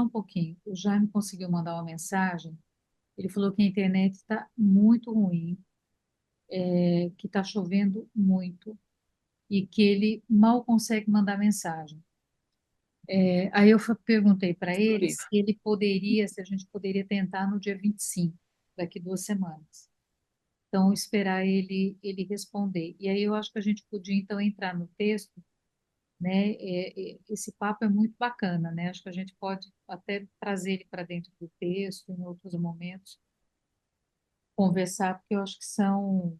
um pouquinho. O Jaime conseguiu mandar uma mensagem. Ele falou que a internet está muito ruim, que está chovendo muito e que ele mal consegue mandar mensagem. Aí eu perguntei para ele se ele poderia, se a gente poderia tentar no dia 25, daqui 2 semanas. Então, esperar ele responder. E aí eu acho que a gente podia, então, entrar no texto, né? Esse papo é muito bacana, né? Acho que a gente pode até trazer ele para dentro do texto, em outros momentos, conversar, porque eu acho que são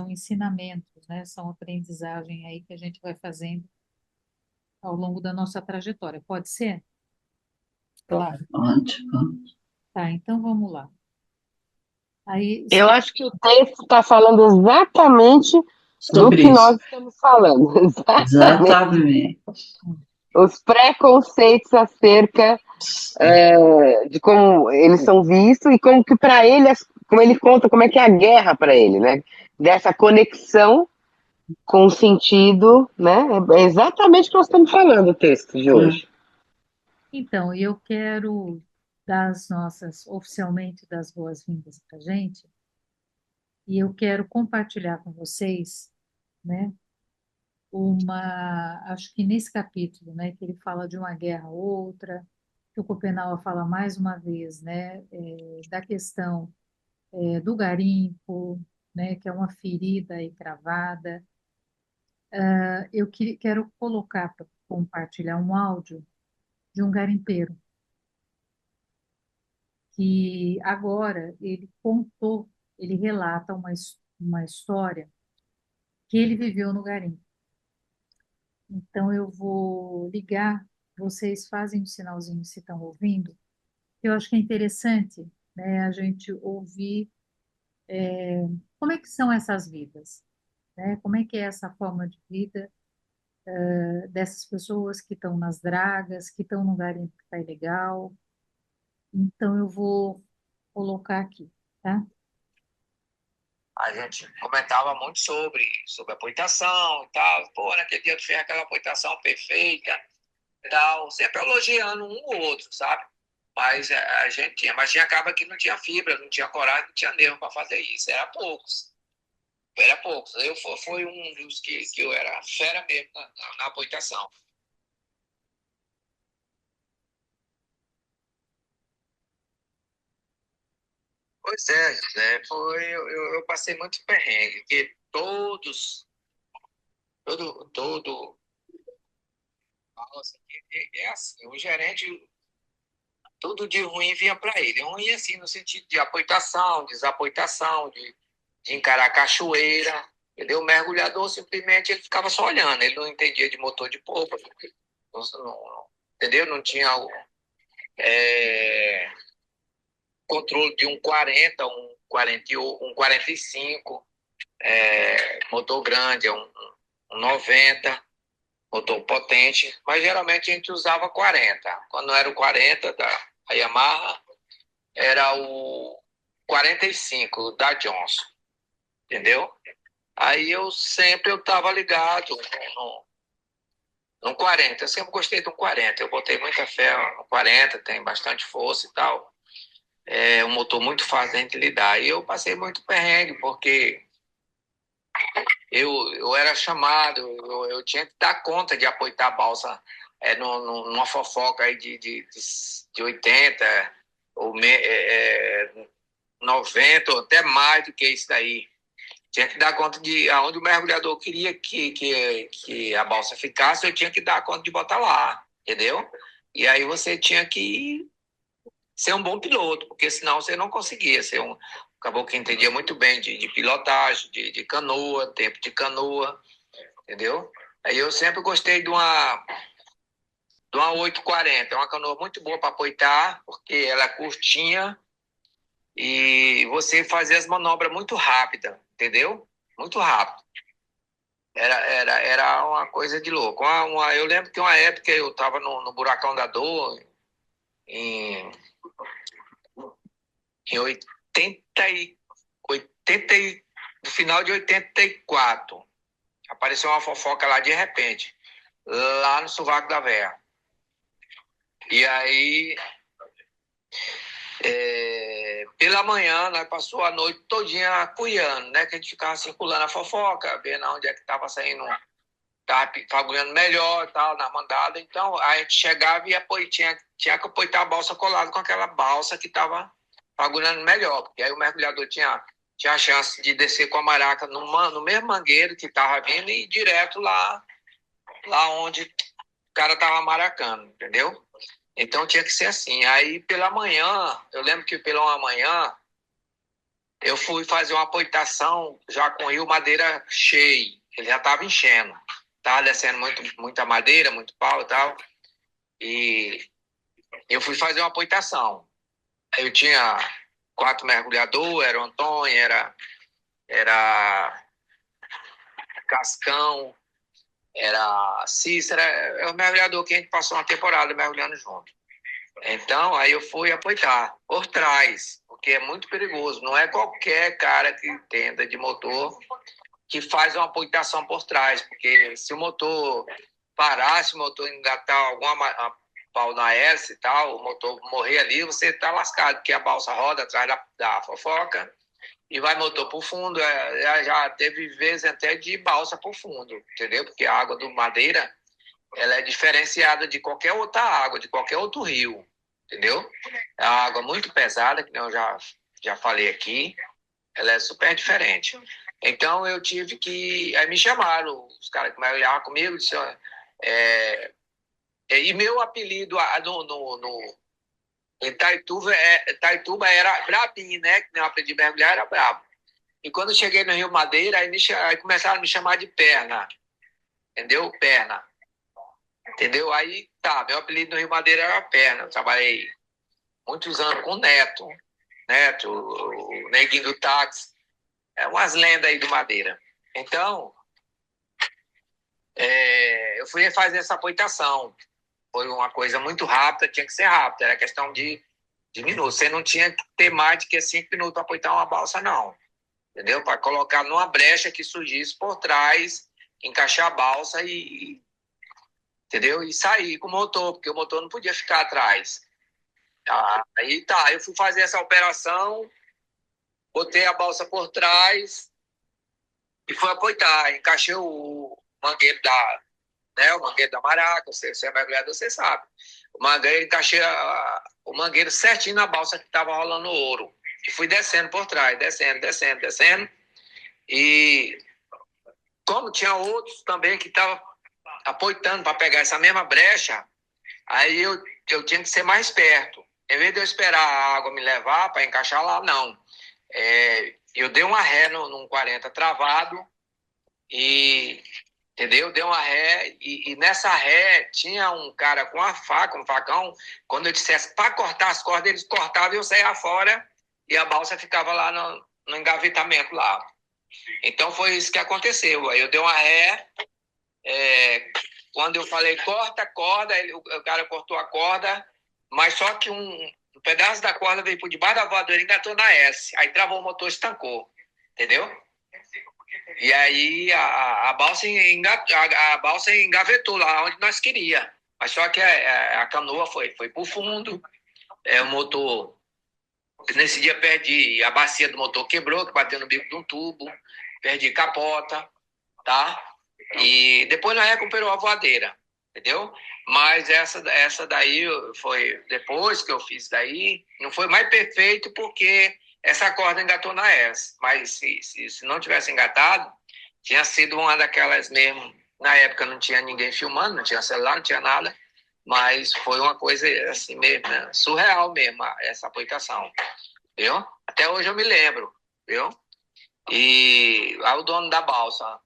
ensinamentos, né? São aprendizagem aí que a gente vai fazendo ao longo da nossa trajetória. Pode ser? Claro. Ótimo. Tá, então vamos lá. Aí, Eu acho que o texto está falando exatamente do Sobre que isso. nós estamos falando. Exatamente. Exatamente. Os preconceitos acerca de como eles são vistos e como que para ele, como ele conta como é que é a guerra para ele, né? Dessa conexão com o sentido, né? É exatamente o que nós estamos falando o texto de É. hoje. então, eu quero dar oficialmente, das boas-vindas para a gente, e eu quero compartilhar com vocês, né, acho que nesse capítulo, né, que ele fala de uma guerra a outra, que o Schopenhauer fala mais uma vez, né, da questão do garimpo, né, que é uma ferida aí cravada. Eu quero colocar para compartilhar um áudio de um garimpeiro que agora ele relata uma história que ele viveu no garimpo. Então eu vou ligar, vocês fazem um sinalzinho se estão ouvindo. Eu acho que é interessante, né, a gente ouvir como é que são essas vidas, né? Como é que é essa forma de vida dessas pessoas que estão nas dragas, que estão num garimpo que está ilegal. Então eu vou colocar aqui, tá? A gente comentava muito sobre a poetação e tal. Pô, naquele dia tu fez aquela poetação perfeita e tal. Sempre elogiando um ou outro, sabe? Mas a gente tinha. Mas tinha acaba que não tinha fibra, não tinha coragem, não tinha nervo para fazer isso. Era poucos. Era poucos. Fui um dos que eu era fera mesmo na poetação. Pois é, José, eu passei muito perrengue, porque todo, nossa, é assim, o gerente, tudo de ruim vinha para ele. Ruim assim, no sentido de apoitação, desapoitação, de encarar a cachoeira, entendeu? O mergulhador simplesmente ele ficava só olhando, ele não entendia de motor de polpa, entendeu? Não tinha é, controle de um 40, um 40, um 45, motor grande, um 90, motor potente, mas geralmente a gente usava 40. Quando não era o 40 da Yamaha, era o 45 da Johnson, entendeu? Aí eu estava ligado no 40, eu sempre gostei do 40, eu botei muita fé no 40, tem bastante força e tal, é um motor muito fácil de gente lidar, e eu passei muito perrengue, porque eu era chamado, eu tinha que dar conta de apoiar a balsa numa fofoca aí de 80, ou 90, ou até mais do que isso daí. Tinha que dar conta de aonde o mergulhador queria que a balsa ficasse, eu tinha que dar conta de botar lá, entendeu? E aí você tinha que ser um bom piloto, porque senão você não conseguia ser um. Acabou que entendia muito bem de pilotagem, de canoa, tempo de canoa, entendeu? Aí eu sempre gostei de uma 840, é uma canoa muito boa para apoitar, porque ela é curtinha e você fazia as manobras muito rápida, entendeu? Muito rápido. Era uma coisa de louco. Eu lembro que uma época eu estava no Buracão da Dor, em, em 80 no final de 84. Apareceu uma fofoca lá de repente, lá no Sovaco da Véia. E aí, pela manhã, nós passou a noite todinha cuiando, né? Que a gente ficava circulando a fofoca, vendo onde é que estava saindo, estava fagulhando melhor e tal, na mandada. Então, a gente chegava e tinha que apoiar a balsa colada com aquela balsa que estava fagulhando melhor, porque aí o mergulhador tinha a chance de descer com a maraca no mesmo mangueiro que estava vindo e ir direto lá onde o cara estava maracando, entendeu? Então tinha que ser assim. Aí pela manhã, eu lembro que pela manhã eu fui fazer uma apoitação já com o rio Madeira cheio. Ele já estava enchendo. Estava descendo muita madeira, muito pau e tal. E eu fui fazer uma apoitação. Aí eu tinha 4 mergulhadores, era o Antônio, era Cascão, era Cícera, é o mergulhador que a gente passou uma temporada mergulhando junto. Então, aí eu fui apoitar por trás, porque é muito perigoso. Não é qualquer cara que entenda de motor que faz uma apoitação por trás, porque se o motor parar, se o motor engatar alguma pau na hélice e tal, o motor morrer ali, você está lascado, porque a balsa roda atrás da fofoca e vai motor para o fundo. Já teve vezes até de balsa para o fundo, entendeu? Porque a água do Madeira, ela é diferenciada de qualquer outra água, de qualquer outro rio, entendeu? É uma água muito pesada, que eu já falei aqui, ela é super diferente. Então eu tive que... Aí me chamaram, os caras que mergulhavam comigo, disseram... E meu apelido em Itaituba era Brabinho, né? Que eu aprendi a mergulhar, era brabo. E quando eu cheguei no Rio Madeira, aí começaram a me chamar de Perna, entendeu? Perna. Entendeu? Aí, tá, meu apelido no Rio Madeira era Perna. Eu trabalhei muitos anos com o Neto, o Neguinho do Táxi. É umas lendas aí do Madeira. Então, eu fui fazer essa apoitação. Foi uma coisa muito rápida, tinha que ser rápida. Era questão de minutos. Você não tinha que ter mais de que 5 minutos para apoitar uma balsa, não. Entendeu? Para colocar numa brecha que surgisse por trás, encaixar a balsa entendeu? E sair com o motor, porque o motor não podia ficar atrás. Aí tá, eu fui fazer essa operação, botei a balsa por trás e fui apoitar. Encaixei o mangueiro o mangueiro da maraca, você é mergulhador, você sabe. O mangueiro, encaixei o mangueiro certinho na balsa que estava rolando ouro. E fui descendo por trás, descendo. E como tinha outros também que estavam apoitando para pegar essa mesma brecha, aí eu tinha que ser mais perto. Em vez de eu esperar a água me levar para encaixar lá, não. Eu dei uma ré num 40 travado e, entendeu? Dei uma ré e nessa ré tinha um cara com uma faca, um facão. Quando eu dissesse para cortar as cordas, eles cortavam e eu saía fora e a balsa ficava lá no engavetamento lá. Então foi isso que aconteceu. Aí eu dei uma ré, quando eu falei corta a corda, o cara cortou a corda, mas só que um pedaço da corda veio por debaixo da voadora e engatou na S. Aí travou o motor e estancou. Entendeu? E aí a balsa engavetou lá onde nós queríamos. Mas só que a canoa foi para o fundo. O motor, nesse dia perdi, a bacia do motor quebrou, que bateu no bico de um tubo. Perdi capota, tá? E depois nós recuperou a voadeira, entendeu? Mas essa daí foi depois que eu fiz daí, não foi mais perfeito porque essa corda engatou na S. Mas se não tivesse engatado, tinha sido uma daquelas mesmo. Na época não tinha ninguém filmando, não tinha celular, não tinha nada. Mas foi uma coisa assim mesmo, né? Surreal mesmo, essa aplicação, viu? Até hoje eu me lembro, viu? E o dono da balsa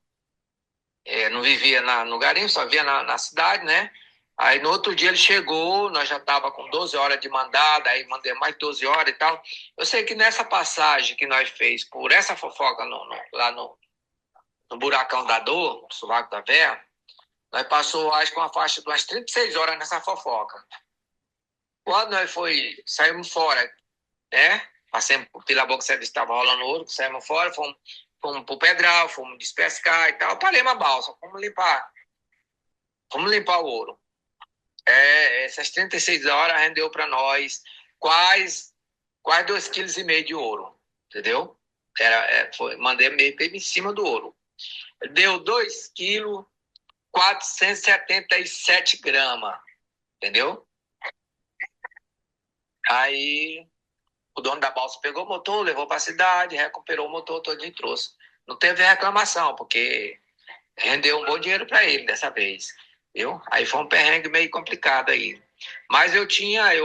não vivia no garimpo, só vivia na cidade, né? Aí no outro dia ele chegou, nós já estava com 12 horas de mandada, aí mandei mais 12 horas e tal. Eu sei que nessa passagem que nós fez por essa fofoca lá no Buracão da Dor, no Sovaco da Véia, nós passou, acho que uma faixa de umas 36 horas nessa fofoca. Quando nós saímos fora, né? Passamos pela boca que estava rolando ouro, saímos fora, fomos pro Pedral, fomos despescar e tal, parei uma balsa, fomos limpar o ouro. Essas 36 horas rendeu para nós quase, quase 2,5 kg de ouro, entendeu? Mandei meio em cima do ouro. Deu 2,477 kg, entendeu? Aí o dono da balsa pegou o motor, levou para a cidade, recuperou o motor todo e trouxe. Não teve reclamação, porque rendeu um bom dinheiro para ele dessa vez, viu? Aí foi um perrengue meio complicado aí. Mas eu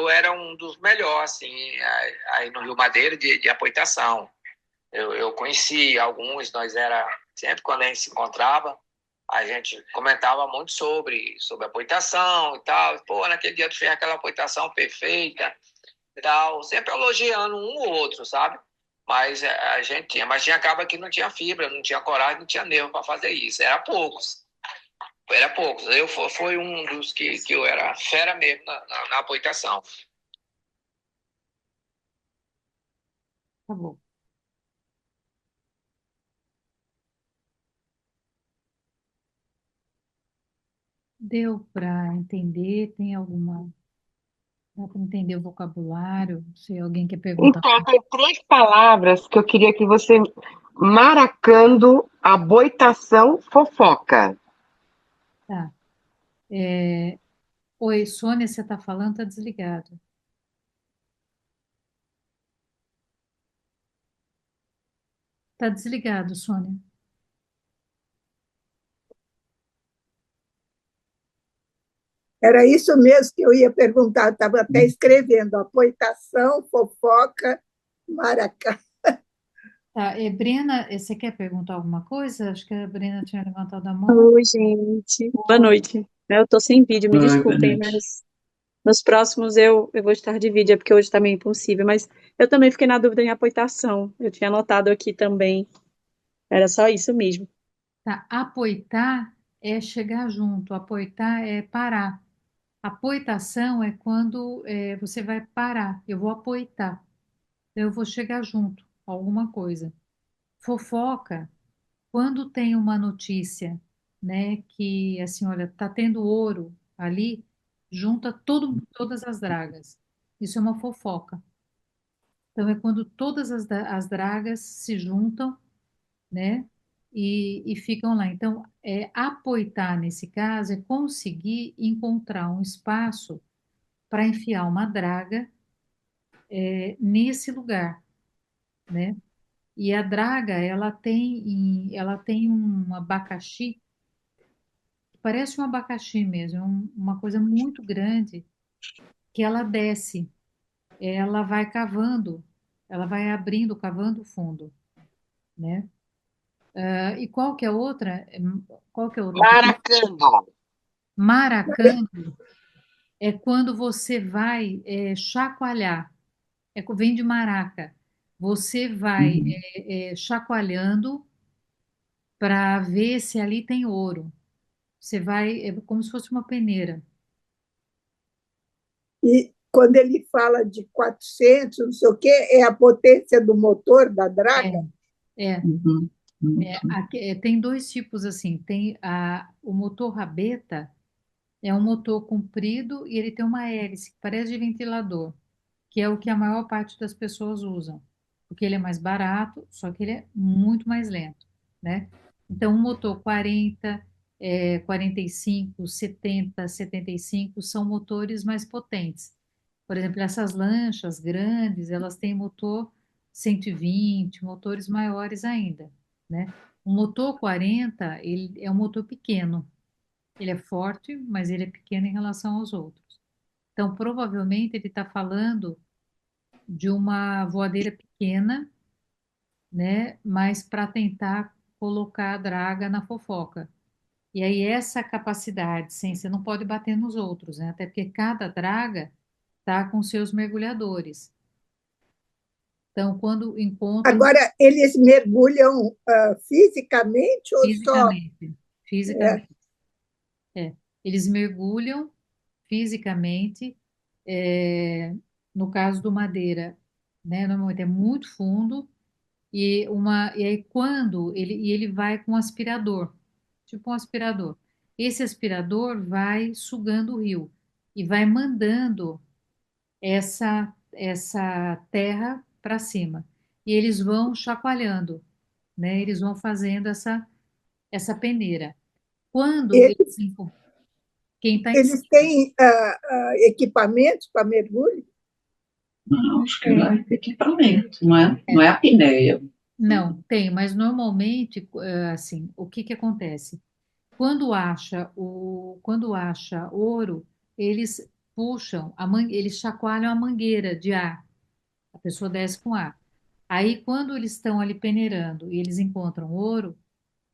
era um dos melhores, assim, aí no Rio Madeira de apoitação. Eu conheci alguns, sempre quando a gente se encontrava, a gente comentava muito sobre apoitação e tal. Pô, naquele dia tu fez aquela apoitação perfeita e tal, sempre elogiando um ou outro, sabe? Mas a gente tinha, mas tinha acaba que não tinha fibra, não tinha coragem, não tinha nervo para fazer isso. Era poucos. Fui um dos que eu era fera mesmo na apoitação. Tá bom. Deu para entender? Tem alguma. Dá para entender o vocabulário? Se alguém quer perguntar. Então, tem 3 palavras que eu queria que você maracando a boitação fofoca. Tá. É, oi, Sônia, você está falando, está desligado. Está desligado, Sônia. Era isso mesmo que eu ia perguntar, estava até escrevendo, apoitação, fofoca, maracá. Tá, Brena, você quer perguntar alguma coisa? Acho que a Brena tinha levantado a mão. Oi, gente. Boa Oi. noite. Eu tô sem vídeo, me Oi, boa desculpem, noite. mas nos próximos eu vou estar de vídeo, é porque hoje tá meio impossível. Mas eu também fiquei na dúvida em apoitação. Eu tinha anotado aqui também. Era só isso mesmo. Tá, apoitar é chegar junto, apoitar é parar. Apoitação é quando você vai parar. Eu vou apoitar. Eu vou chegar junto a alguma coisa. Fofoca, quando tem uma notícia, né, que assim, olha, tá tendo ouro ali, junta todas as dragas. Isso é uma fofoca. Então é quando todas as dragas se juntam, né, e ficam lá. Então, apoitar nesse caso é conseguir encontrar um espaço para enfiar uma draga nesse lugar, né? E a draga, ela tem um abacaxi, parece um abacaxi mesmo, uma coisa muito grande, que ela desce, ela vai cavando, ela vai abrindo, cavando fundo, né? E qual que é a outra? Qual que é a outra? Maracando. Maracando é quando você vai chacoalhar, vem de maraca. Você vai Uhum. chacoalhando para ver se ali tem ouro. Você vai, é como se fosse uma peneira. E quando ele fala de 400, não sei o quê, é a potência do motor da É, draga? é, Uhum. Isso. tem dois tipos assim. Tem o motor rabeta, é um motor comprido e ele tem uma hélice que parece de ventilador, que é o que a maior parte das pessoas usam, porque ele é mais barato, só que ele é muito mais lento, né? Então, um motor 40, 45, 70, 75 são motores mais potentes. Por exemplo, essas lanchas grandes, elas têm motor 120, motores maiores ainda, né? O motor 40, ele é um motor pequeno. Ele é forte, mas ele é pequeno em relação aos outros. Então, provavelmente, ele está falando de uma voadeira pequena, né? Mas para tentar colocar a draga na fofoca. E aí, essa capacidade, sem você não pode bater nos outros, né? Até porque cada draga tá com seus mergulhadores. Então, quando encontram Agora, eles mergulham fisicamente ou só? fisicamente, É, fisicamente, é, eles mergulham fisicamente, é, no caso do madeira, né? Normalmente é muito fundo e aí quando ele vai com um aspirador, tipo um aspirador. Esse aspirador vai sugando o rio. e vai mandando essa terra para cima. E eles vão chacoalhando, né? Eles vão fazendo essa peneira. Quando Eles, quem está em eles cima, têm equipamentos para mergulho? Não, acho que é equipamento, não é? Não é a apneia. não, tem, mas normalmente, assim, o que que acontece? Quando acha ouro, eles eles chacoalham a mangueira de ar. A pessoa desce com ar. Aí, quando eles estão ali peneirando e eles encontram ouro,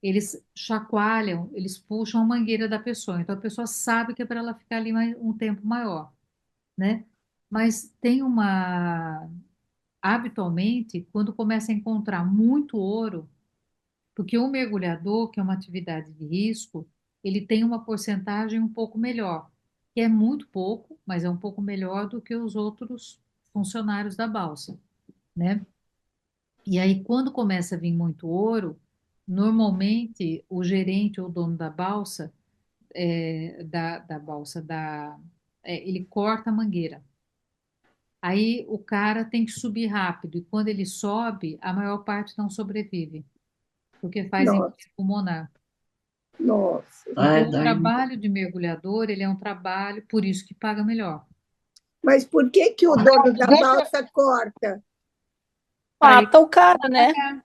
eles chacoalham, eles puxam a mangueira da pessoa. Então, a pessoa sabe que é para ela ficar ali um tempo maior, né? Mas habitualmente, quando começa a encontrar muito ouro, porque o mergulhador, que é uma atividade de risco, ele tem uma porcentagem um pouco melhor, que é muito pouco, mas é um pouco melhor do que os outros funcionários da balsa, né? E aí, quando começa a vir muito ouro, normalmente o gerente ou o dono da balsa, da balsa, ele corta a mangueira. Aí o cara tem que subir rápido, e quando ele sobe, a maior parte não sobrevive, porque faz Nossa, embolia pulmonar. nossa. É, Então, o daí, trabalho de mergulhador, ele é um trabalho, por isso que paga melhor. Mas por que que o dono da balsa corta? Para ele Mata o cara, né? pagar,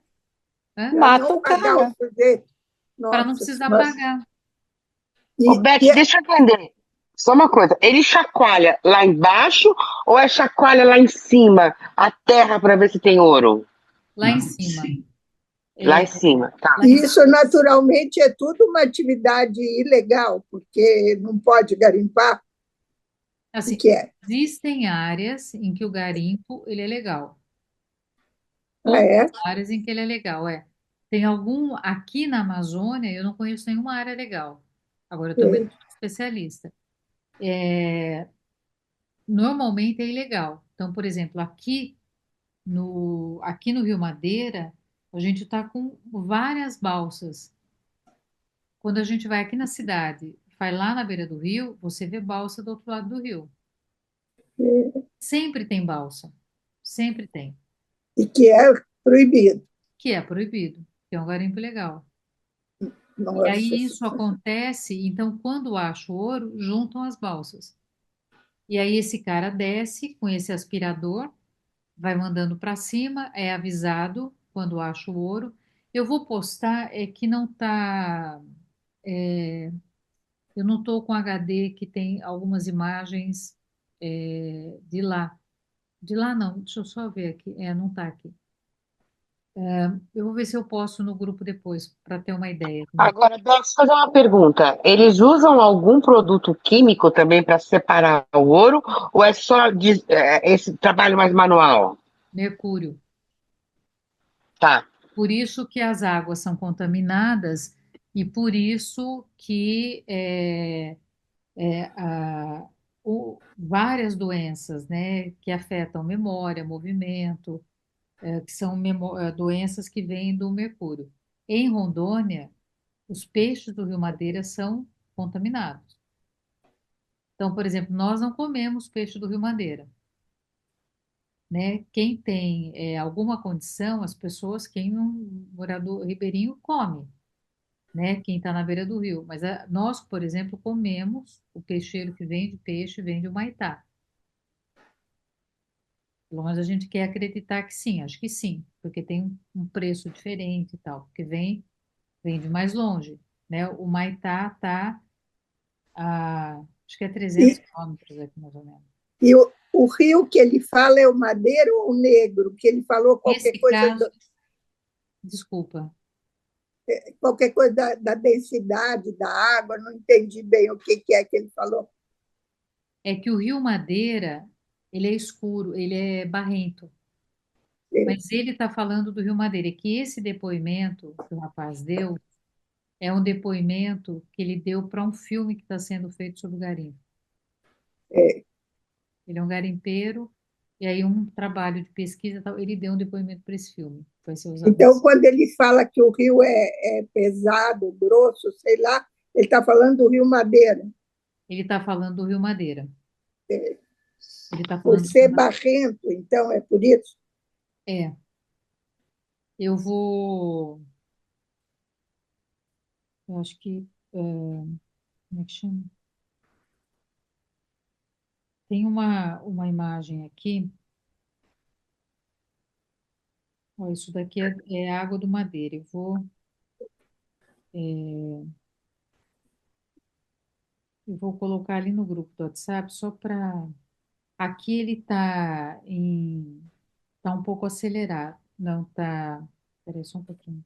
né? Para Mata não o pagar o cara. sujeito? Para não Nossa precisar Senhora. pagar. Ô, E, Beth, e deixa eu entender. Só uma coisa, ele chacoalha lá embaixo ou é chacoalha lá em cima, a terra para ver se tem ouro? Lá em não, cima. sim. Lá É, em cima, tá. lá em cima. isso, naturalmente, é tudo uma atividade ilegal, porque não pode garimpar. O Assim, que é? existem áreas em que o garimpo, ele é legal. Ah, Poucas é? áreas em que ele é legal, é. Tem aqui na Amazônia, eu não conheço nenhuma área legal. Agora, eu também não Sim. sou especialista. Normalmente é ilegal. Então, por exemplo, aqui no Rio Madeira, a gente está com várias balsas. Quando a gente vai aqui na cidade, vai lá na beira do rio, você vê balsa do outro lado do rio. Sempre tem balsa. Sempre tem. E que é proibido. Que é proibido, que é um garimpo ilegal. E Nossa aí isso Senhora. acontece, então quando acha o ouro, juntam as balsas. E aí esse cara desce com esse aspirador, vai mandando para cima, é avisado quando acha o ouro. Eu vou postar, é que não tá, eu não estou com HD que tem algumas imagens de lá. De lá não, deixa eu só ver aqui. Não está aqui. Eu vou ver se eu posto no grupo depois, para ter uma ideia. Agora, Beth, deixa eu fazer uma pergunta. Eles usam algum produto químico também para separar o ouro ou é só esse trabalho mais manual? Mercúrio. Tá. Por isso que as águas são contaminadas e por isso que várias doenças, né, que afetam memória, movimento, que são doenças que vêm do mercúrio. Em Rondônia, os peixes do Rio Madeira são contaminados. Então, por exemplo, nós não comemos peixe do Rio Madeira, né? Quem tem alguma condição, as pessoas, quem é um morador ribeirinho come, né? Quem está na beira do rio. Mas nós, por exemplo, comemos o peixeiro que vende peixe, vende o Humaitá. Pelo menos a gente quer acreditar que sim, acho que sim, porque tem um preço diferente e tal, porque vem de mais longe, né? O Humaitá está acho que é 300 E, quilômetros aqui, mais ou menos. e o rio que ele fala é o Madeiro ou o Negro? Que ele falou Nesse caso, desculpa, qualquer coisa da densidade da água, não entendi bem o que é que ele falou. é que o Rio Madeira, ele é escuro, ele é barrento. Mas ele está falando do Rio Madeira, e que esse depoimento que o rapaz deu é um depoimento que ele deu para um filme que está sendo feito sobre o garimpo. É. Ele é um garimpeiro, e aí um trabalho de pesquisa, e tal, ele deu um depoimento para esse filme. Vai ser usado. Então, quando ele fala que o rio é pesado, grosso, sei lá, ele está falando do Rio Madeira. Ele está falando do Rio Madeira. Ele está Por falando ser barrento, então, é por isso? é, eu vou, eu acho que, como é que chama? Tem uma imagem aqui, ó, isso daqui é água do Madeira, eu vou colocar ali no grupo do WhatsApp só para, aqui ele tá um pouco acelerado, não tá, peraí só um pouquinho.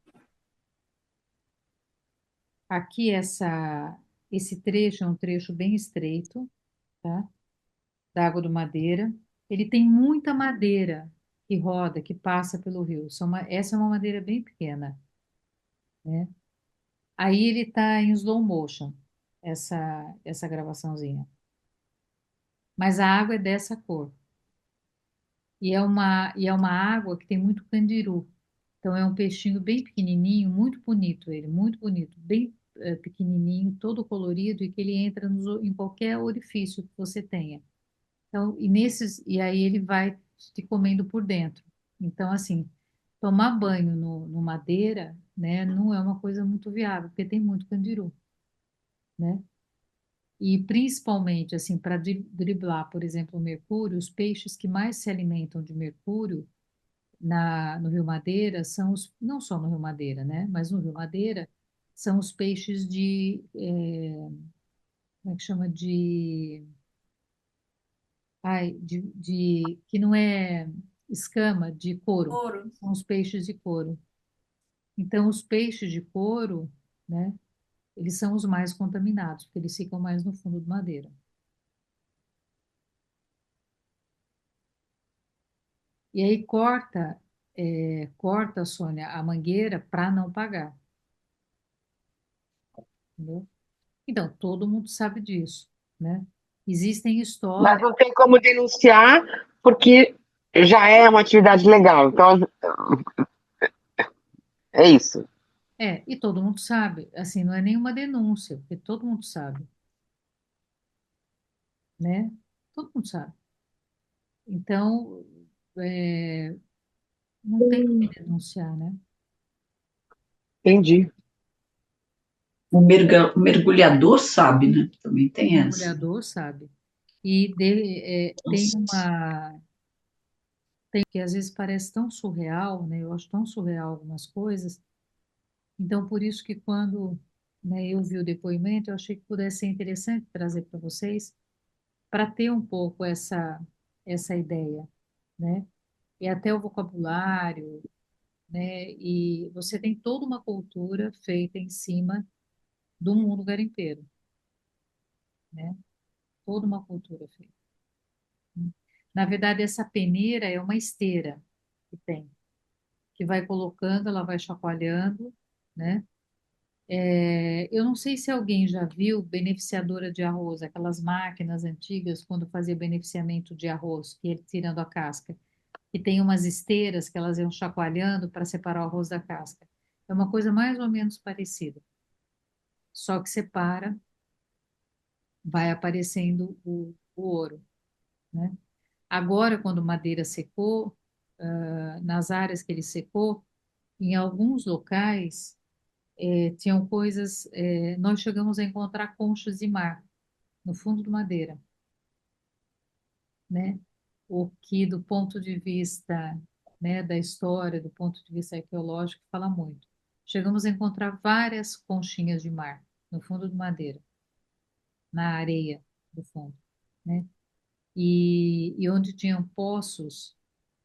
Aqui esse trecho é um trecho bem estreito, tá? Da Água do Madeira. Ele tem muita madeira que roda, que passa pelo rio. Essa é uma madeira bem pequena, né? Aí ele está em slow motion, essa gravaçãozinha. Mas a água é dessa cor. E é uma água que tem muito candiru. Então é um peixinho bem pequenininho, muito bonito ele, muito bonito, bem pequenininho, todo colorido e que ele entra em qualquer orifício que você tenha. Então, e aí ele vai te comendo por dentro. Então, assim, tomar banho no madeira, né, não é uma coisa muito viável, porque tem muito candiru, né? E principalmente, assim, para driblar, por exemplo, o mercúrio, os peixes que mais se alimentam de mercúrio no Rio Madeira não só no Rio Madeira, né, mas no Rio Madeira são os peixes como é que chama? Que não é escama, de couro. Ouro. São os peixes de couro. Então, os peixes de couro, né, eles são os mais contaminados, porque eles ficam mais no fundo do madeira. E aí corta, Sônia, a mangueira para não pagar, entendeu? Então, todo mundo sabe disso, né? Existem Mas histórias, não tem como denunciar, porque já é uma atividade legal. Então, é isso. e todo mundo sabe, assim, não é nenhuma denúncia, porque todo mundo sabe, né? Todo mundo sabe. Então, é, não tem que denunciar, né? Entendi. O mergulhador sabe, né? Também O tem essa. mergulhador sabe. E tem Nossa. que às vezes parece tão surreal, né? Eu acho tão surreal algumas coisas. Então, por isso que quando, né, eu vi o depoimento, eu achei que pudesse ser interessante trazer para vocês, para ter um pouco essa ideia, né? E até o vocabulário, né? E você tem toda uma cultura feita em cima do mundo garimpeiro, né? Toda uma cultura feita. Na verdade, essa peneira é uma esteira que tem, que vai colocando, ela vai chacoalhando, né? Eu não sei se alguém já viu beneficiadora de arroz, aquelas máquinas antigas quando fazia beneficiamento de arroz, que ele tirando a casca, que tem umas esteiras que elas iam chacoalhando para separar o arroz da casca. É uma coisa mais ou menos parecida, só que separa, vai aparecendo o ouro, né? Agora, quando madeira secou, nas áreas que ele secou, em alguns locais tinham coisas. Nós chegamos a encontrar conchas de mar no fundo do madeira, né? O que, do ponto de vista, né, da história, do ponto de vista arqueológico, fala muito. Chegamos a encontrar várias conchinhas de mar no fundo do madeira, na areia do fundo, né? E onde tinham poços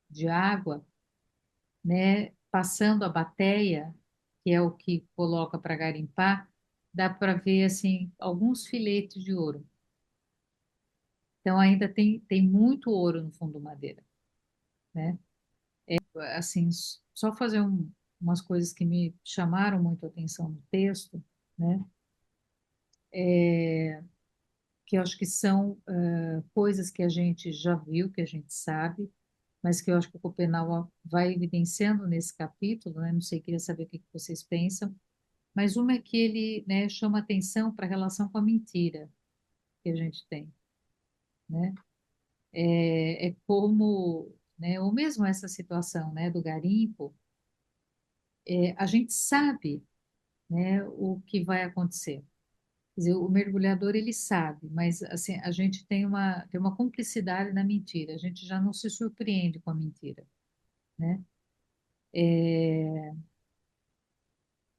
de água, né, passando a bateia, que é o que coloca para garimpar, dá para ver assim alguns filetes de ouro. Então ainda tem muito ouro no fundo do madeira, né? Assim, só fazer umas coisas que me chamaram muito a atenção no texto, né? Que eu acho que são coisas que a gente já viu, que a gente sabe, mas que eu acho que o Copenau vai evidenciando nesse capítulo, né? Não sei, queria saber o que que vocês pensam. Mas uma é que ele, né, chama atenção para a relação com a mentira que a gente tem, né? É como, né, ou mesmo essa situação, né, do garimpo, a gente sabe, né, o que vai acontecer. Quer dizer, o mergulhador ele sabe, mas assim, a gente tem uma cumplicidade na mentira, a gente já não se surpreende com a mentira, né?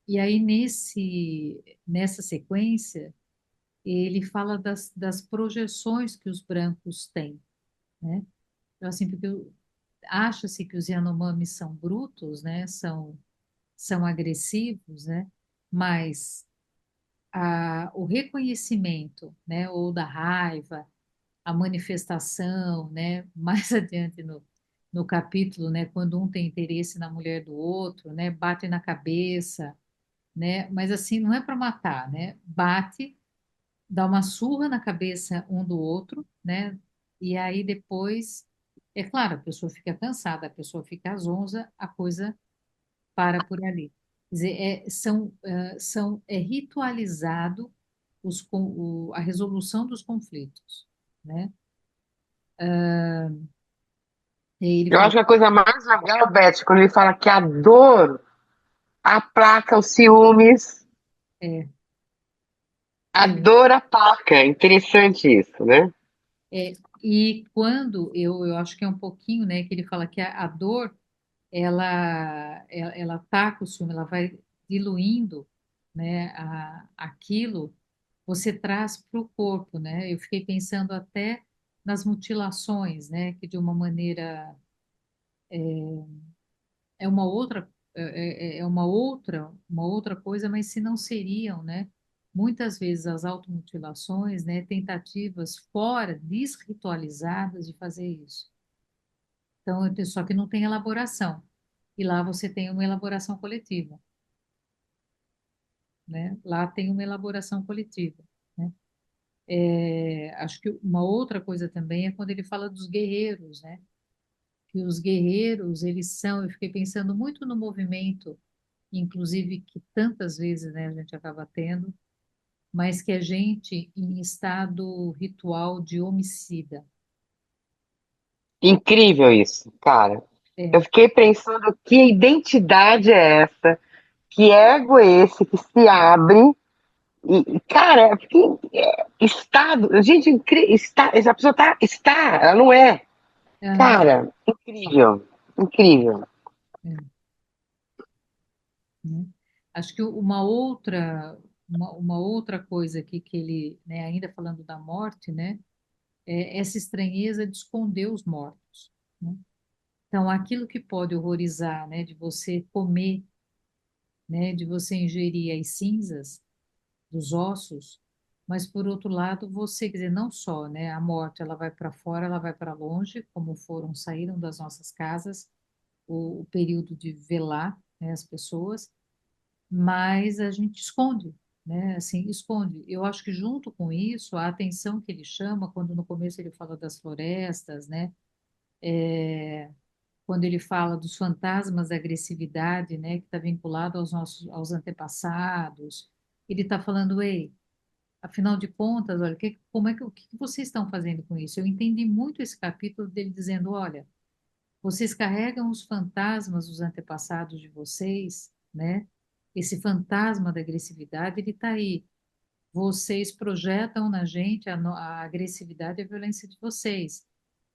E aí nessa sequência ele fala das projeções que os brancos têm, né? Então, assim, porque acha-se que os Yanomamis são brutos, né? São agressivos, né? Mas o reconhecimento, né? Ou da raiva, a manifestação, né? Mais adiante no capítulo, né? Quando um tem interesse na mulher do outro, né? Bate na cabeça, né? Mas assim, não é para matar, né? Bate, dá uma surra na cabeça um do outro, né? E aí depois, é claro, a pessoa fica cansada, a pessoa fica zonza, a coisa para por ali. Quer dizer, é ritualizado a resolução dos conflitos, né? E aí ele Eu falou, acho que a coisa mais legal, Beth, quando ele fala que a dor aplaca os ciúmes, é, a é, dor aplaca. É interessante isso, né? é, e quando eu acho que é um pouquinho, né, que ele fala que a dor ela ataca o ciúme, ela vai diluindo, né, aquilo, você traz para o corpo, né? Eu fiquei pensando até nas mutilações, né, que de uma maneira é uma outra uma outra coisa, mas se não seriam, né? Muitas vezes as automutilações, né, tentativas fora, desritualizadas de fazer isso. Então, só que não tem elaboração. E lá você tem uma elaboração coletiva, né? Lá tem uma elaboração coletiva, né? Acho que uma outra coisa também é quando ele fala dos guerreiros, né? Que os guerreiros, eles são, eu fiquei pensando muito no movimento, inclusive que tantas vezes, né, a gente acaba tendo, mas que a gente em estado ritual de homicida. Incrível isso, cara. Eu É, fiquei pensando que identidade é essa, que ego é esse que se abre cara, estado, gente, está, essa pessoa está, ela não é. aham, Cara, incrível, incrível. é, né? Acho que uma outra coisa aqui que ele, né, ainda falando da morte, né, é essa estranheza de esconder os mortos, né? Então, aquilo que pode horrorizar, né, de você comer, né, de você ingerir as cinzas dos ossos, mas por outro lado, você, quer dizer, não só, né, a morte, ela vai para fora, ela vai para longe, como saíram das nossas casas, o período de velar, né, as pessoas, mas a gente esconde, né, assim, esconde. Eu acho que junto com isso, a atenção que ele chama, quando no começo ele fala das florestas, né, quando ele fala dos fantasmas da agressividade, né, que está vinculado aos antepassados, ele está falando, ei, afinal de contas, olha, o que vocês estão fazendo com isso? Eu entendi muito esse capítulo dele dizendo, olha, vocês carregam os fantasmas dos antepassados de vocês, né? Esse fantasma da agressividade, ele está aí. Vocês projetam na gente a agressividade e a violência de vocês.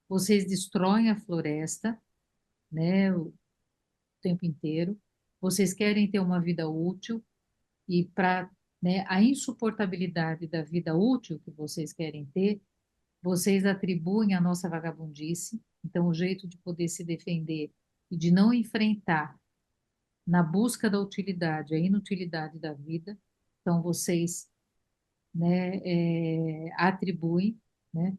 Vocês destroem a floresta, né? Tempo inteiro. Vocês querem ter uma vida útil e para, né, a insuportabilidade da vida útil que vocês querem ter, vocês atribuem à nossa vagabundice. Então, o jeito de poder se defender e de não enfrentar na busca da utilidade, a inutilidade da vida. Então, vocês, né, atribuem, né,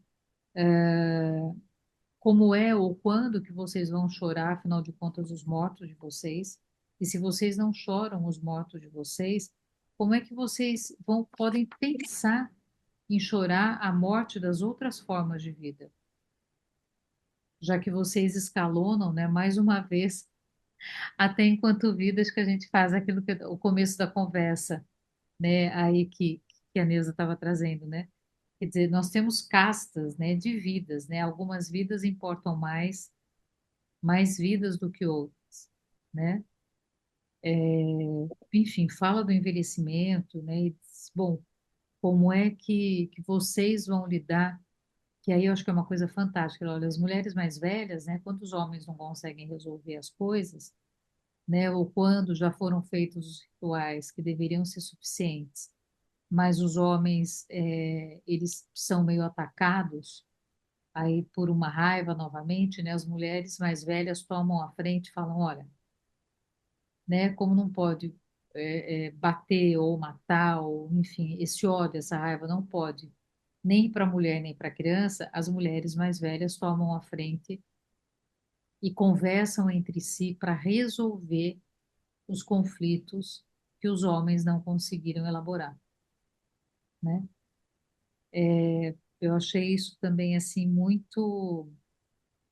como é ou quando que vocês vão chorar, afinal de contas, os mortos de vocês. E se vocês não choram os mortos de vocês, como é que vocês podem pensar em chorar a morte das outras formas de vida? Já que vocês escalonam, né, mais uma vez, até enquanto vidas que a gente faz aquilo o começo da conversa, né, aí que a Neuza estava trazendo, né? Quer dizer, nós temos castas, né, de vidas, né? Algumas vidas importam mais vidas do que outras, né? Enfim, fala do envelhecimento, né? E diz, bom, como é que vocês vão lidar? Que aí eu acho que é uma coisa fantástica. Olha, as mulheres mais velhas, né? Quando os homens não conseguem resolver as coisas, né? Ou quando já foram feitos os rituais que deveriam ser suficientes, mas os homens, eles são meio atacados aí por uma raiva novamente, né? As mulheres mais velhas tomam a frente e falam, olha, né? Como não pode bater ou matar, ou enfim, esse ódio, essa raiva não pode nem para a mulher nem para a criança, as mulheres mais velhas tomam a frente e conversam entre si para resolver os conflitos que os homens não conseguiram elaborar, né? Eu achei isso também assim muito,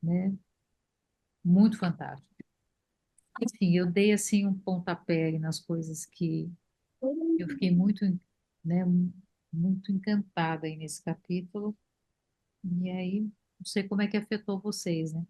né, muito fantástico. Enfim, eu dei assim um pontapé aí nas coisas que eu fiquei muito, né, muito encantada aí nesse capítulo. E aí, não sei como é que afetou vocês, né?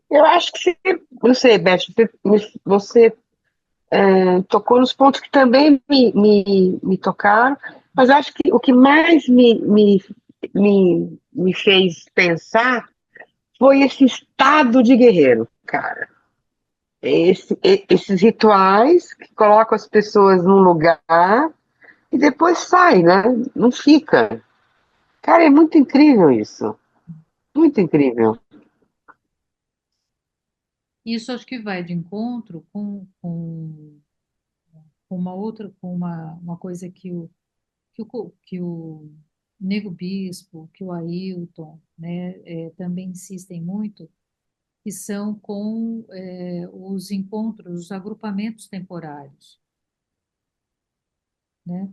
Eu acho que não sei, Beth, você tocou nos pontos que também me tocaram, mas acho que o que mais me fez pensar foi esse estado de guerreiro, cara. Esses rituais que colocam as pessoas num lugar e depois sai, né? Não fica. Cara, é muito incrível isso. Muito incrível. Isso acho que vai de encontro com uma outra, com uma coisa que o Nego Bispo, que o Ailton, né, também insistem muito, que são com os encontros, os agrupamentos temporários, né?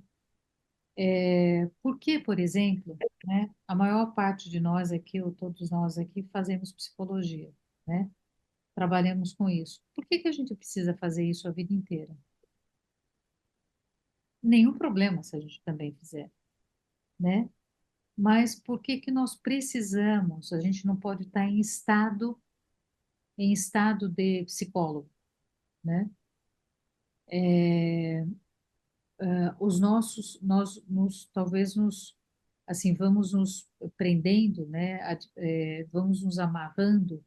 Porque, por exemplo, né, a maior parte de nós aqui, ou todos nós aqui, fazemos psicologia, né? Trabalhamos com isso. Por que que a gente precisa fazer isso a vida inteira? Nenhum problema se a gente também fizer, né? Mas por que que nós precisamos? A gente não pode estar em estado de psicólogo, né? Os nossos, talvez assim, vamos nos prendendo, né? Vamos nos amarrando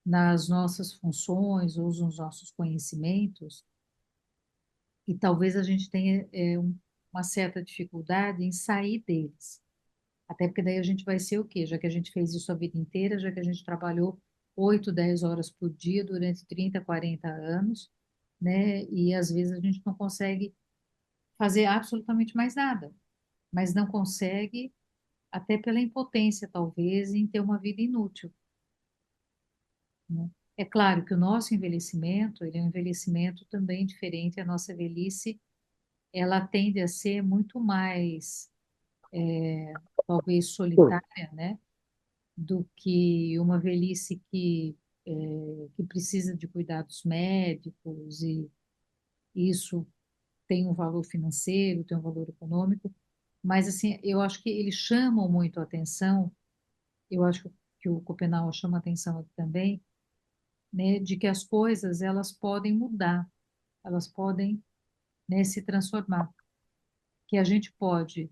nas nossas funções ou nos nossos conhecimentos e talvez a gente tenha uma certa dificuldade em sair deles. Até porque daí a gente vai ser o quê? Já que a gente fez isso a vida inteira, já que a gente trabalhou 8, 10 horas por dia durante 30, 40 anos, né? E às vezes a gente não consegue fazer absolutamente mais nada, mas não consegue, até pela impotência, talvez, em ter uma vida inútil, né? É claro que o nosso envelhecimento, ele é um envelhecimento também diferente, a nossa velhice, ela tende a ser muito mais, talvez, solitária, né? Do que uma velhice que precisa de cuidados médicos e isso tem um valor financeiro, tem um valor econômico, mas assim, eu acho que eles chamam muito a atenção, eu acho que o Copenau chama a atenção aqui também, né, de que as coisas elas podem mudar, elas podem, né, se transformar, que a gente pode,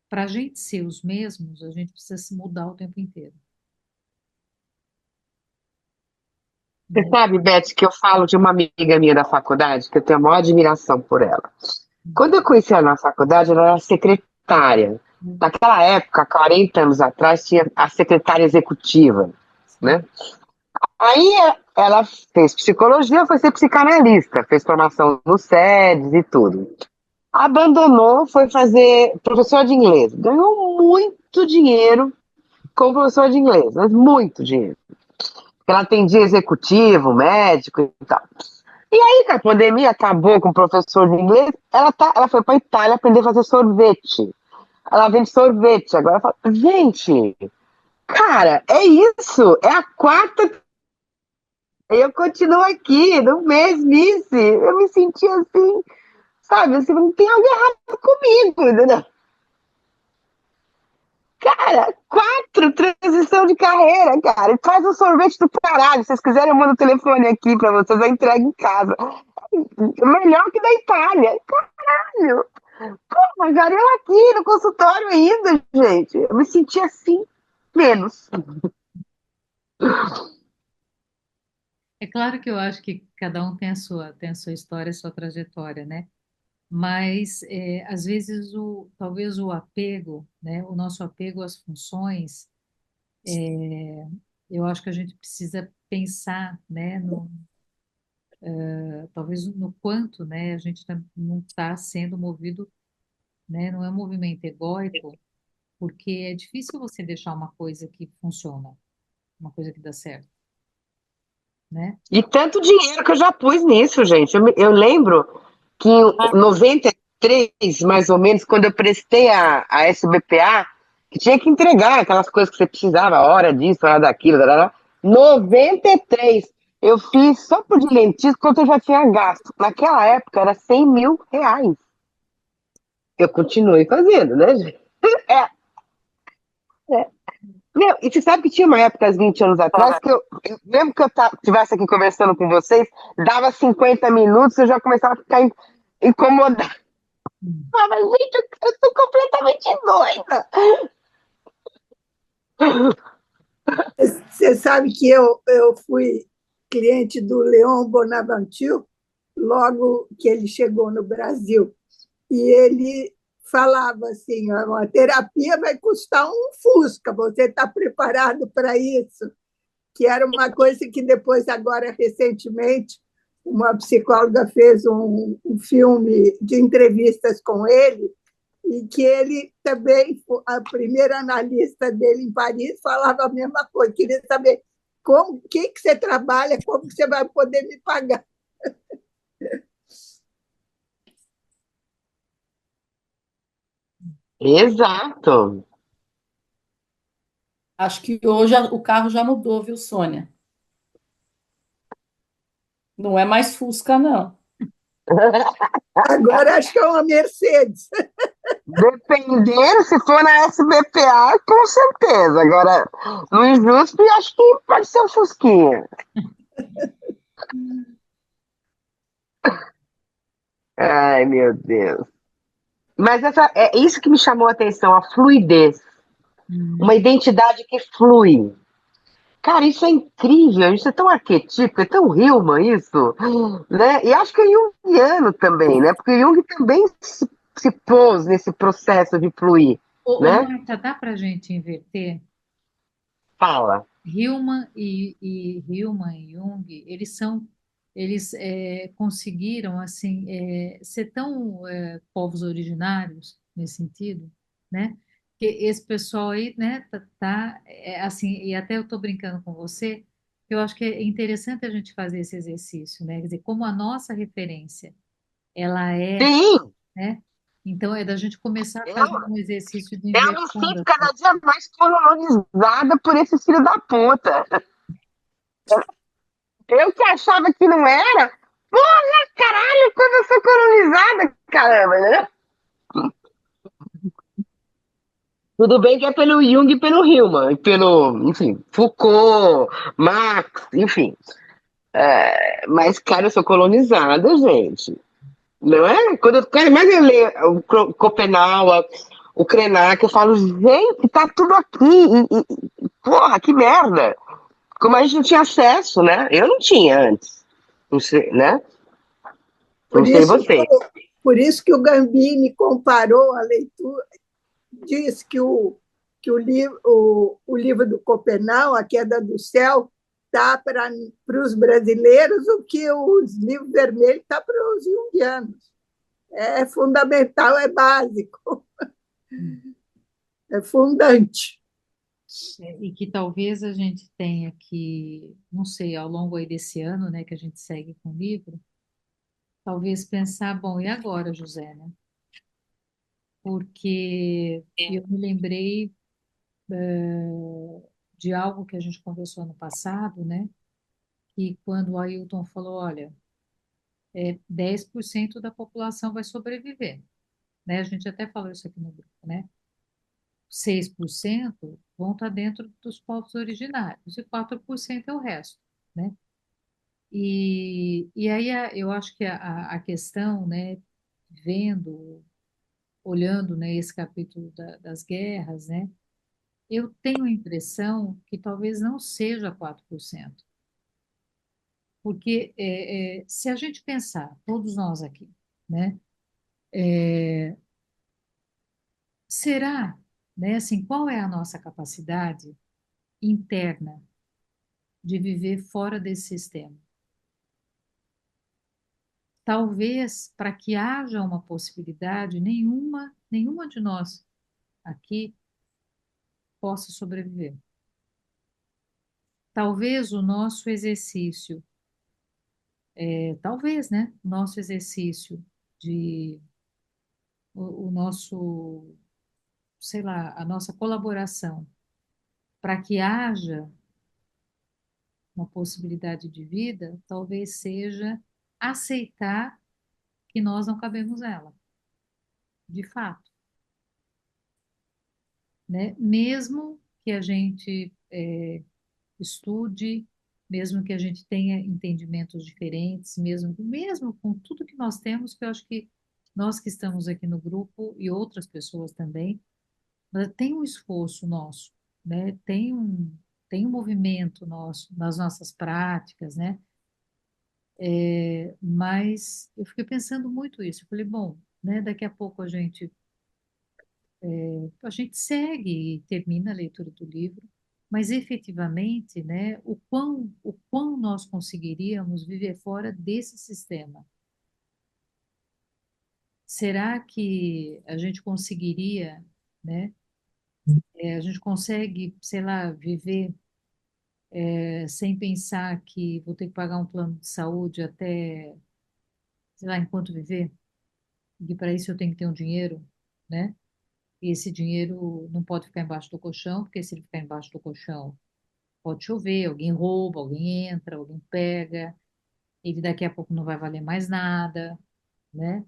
para a gente ser os mesmos, a gente precisa se mudar o tempo inteiro, Você né? sabe, Beth, que eu falo de uma amiga minha da faculdade, que eu tenho a maior admiração por ela. Quando eu conheci ela na faculdade, ela era secretária. Naquela época, 40 anos atrás, tinha a secretária executiva, né? Sim, Aí ela fez psicologia, foi ser psicanalista, fez formação no SEDES e tudo. abandonou, foi fazer professor de inglês. Ganhou muito dinheiro como professor de inglês, mas muito dinheiro. Ela atendia executivo, médico e tal. E aí, que a pandemia acabou com o professor de inglês, ela foi para a Itália aprender a fazer sorvete. Ela vende sorvete. Agora ela fala, gente, cara, é isso. É a quarta. Eu continuo aqui, no mesmice. Eu me senti assim, sabe? Assim, não tem algo errado comigo, entendeu? Cara, quatro transição de carreira, cara. E faz um sorvete do caralho. Se vocês quiserem, eu mando o telefone aqui pra vocês, eu entrego em casa. Melhor que da Itália. Caralho. Pô, mas eu aqui no consultório ainda, gente. Eu me senti assim, menos. É claro que eu acho que cada um tem a sua história, a sua trajetória, né? Mas às vezes talvez o apego, né? O nosso apego às funções, eu acho que a gente precisa pensar, né? Talvez no quanto, né? A gente não está sendo movido, né? Não é um movimento egóico, porque é difícil você deixar uma coisa que funciona, uma coisa que dá certo, né? E tanto dinheiro que eu já pus nisso, gente. Eu lembro que em 93, mais ou menos, quando eu prestei a SBPA, que tinha que entregar aquelas coisas que você precisava, hora disso, hora daquilo, 93, eu fiz só por de lentisco quanto eu já tinha gasto. Naquela época era R$ 100.000. Eu continuei fazendo, né, gente? É, é. Meu, e você sabe que tinha uma época, há 20 anos atrás, que mesmo que eu estivesse aqui conversando com vocês, dava 50 minutos, eu já começava a ficar incomodada. Ah, mas, gente, eu tô completamente doida. Você sabe que eu fui cliente do Leon Bonaventure logo que ele chegou no Brasil. E ele falava assim: a terapia vai custar um Fusca, você está preparado para isso? Que era uma coisa que depois, agora, recentemente, uma psicóloga fez um filme de entrevistas com ele, e que ele também, a primeira analista dele em Paris, falava a mesma coisa, queria saber como, que você trabalha, como que você vai poder me pagar. Exato. Acho que hoje o carro já mudou, viu, Sônia? Não é mais Fusca, não. Agora acho que é uma Mercedes. Dependendo, se for na SBPA, com certeza. Agora, no Injusto, acho que pode ser um Fusquinha. Ai, meu Deus. Mas é isso que me chamou a atenção, a fluidez. Uma Uhum. identidade que flui. Cara, isso é incrível, isso é tão arquetípico, é tão Hillman isso, né? E acho que é junguiano também, né? Porque Jung também se pôs nesse processo de fluir, né? Marta, dá para a gente inverter? Fala. Hillman e Jung, eles conseguiram assim ser tão povos originários nesse sentido, né? Que esse pessoal aí, né, assim, e até eu estou brincando com você, eu acho que é interessante a gente fazer esse exercício, né? Quer dizer, como a nossa referência, ela é, Sim, né? Então é da gente começar a fazer eu, um exercício de eu me inversão sinto das cada coisas. dia mais colonizada por esse filho da puta. Eu que achava que não era, porra, caralho, quando eu sou colonizada, caramba, né? Tudo bem que é pelo Jung e pelo Hillman, e pelo, enfim, Foucault, Marx, enfim. Mas, cara, eu sou colonizada, gente. Não é? Quando eu quero mais eu ler o Schopenhauer, o Krenak, eu falo, gente, tá tudo aqui. Porra, que merda. Como a gente não tinha acesso, né? Eu não tinha antes. Não sei, né? Não Por sei isso que, você. por isso que o Gambini comparou a leitura, diz que o livro do Copenau, A Queda do Céu, está para os brasileiros o que os livros vermelhos está para os junguianos. É fundamental, é básico, Hum. é fundante. E que talvez a gente tenha que, não sei, ao longo aí desse ano, né, que a gente segue com o livro, talvez pensar, bom, e agora, José, né? Porque eu me lembrei de algo que a gente conversou no passado, né? Que quando o Ailton falou, olha, 10% da população vai sobreviver, né? A gente até falou isso aqui no grupo, né? 6% vão estar dentro dos povos originários e 4% é o resto, né? E aí eu acho que a questão, né, vendo, olhando, né, esse capítulo das guerras, né, eu tenho a impressão que talvez não seja 4%, porque se a gente pensar, todos nós aqui, né, será, né, assim, qual é a nossa capacidade interna de viver fora desse sistema? Talvez para que haja uma possibilidade, nenhuma de nós aqui possa sobreviver. Talvez o nosso exercício, talvez, né? O nosso exercício de, o nosso, sei lá, a nossa colaboração para que haja uma possibilidade de vida, talvez seja aceitar que nós não cabemos nela, de fato, né? Mesmo que a gente estude, mesmo que a gente tenha entendimentos diferentes, mesmo com tudo que nós temos, que eu acho que nós que estamos aqui no grupo e outras pessoas também, tem um esforço nosso, né? Tem um movimento nosso nas nossas práticas, né? Mas eu fiquei pensando muito isso. Eu falei, bom, né? Daqui a pouco a gente segue e termina a leitura do livro, mas efetivamente, né, o quão nós conseguiríamos viver fora desse sistema? Será que a gente conseguiria, né? A gente consegue, sei lá, viver sem pensar que vou ter que pagar um plano de saúde até, sei lá, enquanto viver? E para isso eu tenho que ter um dinheiro, né? E esse dinheiro não pode ficar embaixo do colchão, porque se ele ficar embaixo do colchão, pode chover, alguém rouba, alguém entra, alguém pega, ele daqui a pouco não vai valer mais nada, né?